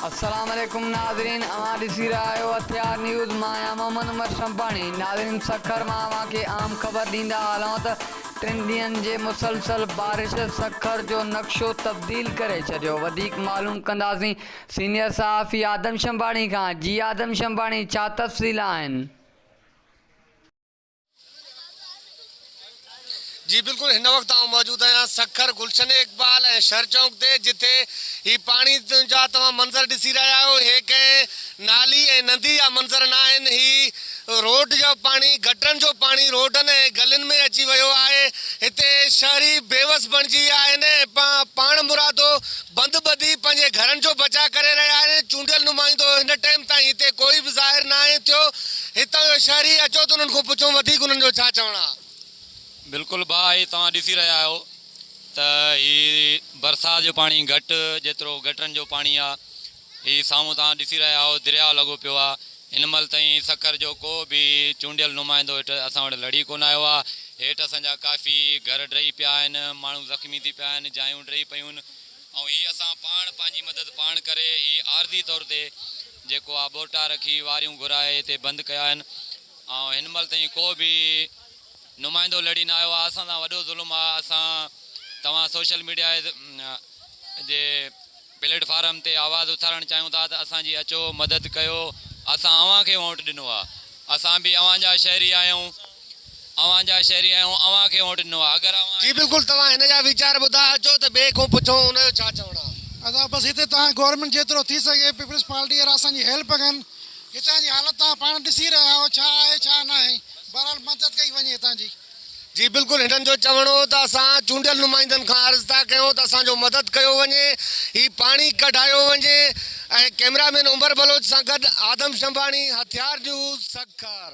अस्सलाम वालेकुम नाज़रीन, अवां ॾिसी रहिया आहियो हथियार न्यूज़। मां आहियां मोहम्मद उमर शंपाणी। नाज़रीन, सखर मां अवां खे आम ख़बर ॾींदा हलूं त 3 ॾींहंनि जे मुसलसल बारिश सखर जो नक्शो तब्दील करे छॾियो। वधीक मालूम कंदासीं सीनियर सहाफ़ी आदम शंपाणी खां। जी आदम शंपाणी, छा तफ़सील आहिनि? जी बिल्कुल, इन वक्त मौजूद आहियां सखर गुलशन इकबाल ऐं शहर चौक ते, जिथे ही पानी जा तव्हां मंज़र ॾिसी रहिया आहियो। हे कंहिं नाली ऐं नदी जा मंज़र न आहिनि, ही रोड जो पानी, गटरनि जो पानी रोडनि ऐं गलियुनि में अची वियो आहे। हिते शहरी बेवस बणिजी विया आहिनि, पाण मुरादो बंदि ॿधी पंहिंजे घरनि जो बचाव करे रहिया आहिनि। चूंडियल नुमाइंदो हिन टाइम ताईं हिते कोई बि ज़ाहिर न आहे थियो। हितां जो शहरी अचो त उन्हनि खां पुछूं वधीक उन्हनि जो छा चवणु आहे। बिल्कुलु भाउ, तव्हां ॾिसी रहिया आहियो त ही बरसाति जो पाणी घटि जेतिरो गटरनि जो पाणी आहे, ही साम्हूं तव्हां ॾिसी रहिया आहियो दरिया लॻो पियो आहे। हिन महिल ताईं सखर जो को बि चूंडियल नुमाइंदो हेठि असां वटि लड़ी कोन आयो आहे। हेठि असांजा काफ़ी घर ड्रही पिया आहिनि, माण्हू ज़ख़्मी थी पिया आहिनि, जायूं ड्रही पियूं आहिनि। ऐं हीअ असां पाण पंहिंजी मदद पाण करे ही आरज़ी तौर ते जेको आहे बोटा रखी वारियूं घुराए हिते बंदि कया आहिनि। ऐं हिन महिल ताईं को बि नुमाइंदो लड़ी न आयो आहे। असां सां वॾो ज़ुल्म आहे। असां तव्हां सोशल मीडिया जे प्लेटफार्म ते आवाज़ु उथारणु चाहियूं था त असांजी अचो मदद कयो। असां अव्हां खे वोट ॾिनो आहे, असां बि अव्हां जा शहरी आहियूं, अव्हां खे वोट ॾिनो आहे। अगरि जी बिल्कुलु, तव्हां हिन जा वीचार ॿुधा अचो त ॿिए खां पुछो हुनजो छा चवणु आहे। अदा बसि हिते तव्हां गवर्नमेंट जेतिरो थी सघे पीपल्स पार्टी वारा असांजी हेल्प कनि। हितां जी हालत तव्हां पाण ॾिसी रहिया आहियो, छा आहे छा न आहे। बहरहाल मदद कई वञे हितां जी। जी बिल्कुलु, हिननि जो चवणो त असां चूंडियल नुमाइंदनि खां अर्ज़ु था कयूं त असांजो मदद कयो वञे, ही पाणी कढायो वञे। ऐं कैमरामैन उमर बलोच सां गॾु आदम शंपाणी, हथियार न्यूज़, सखर।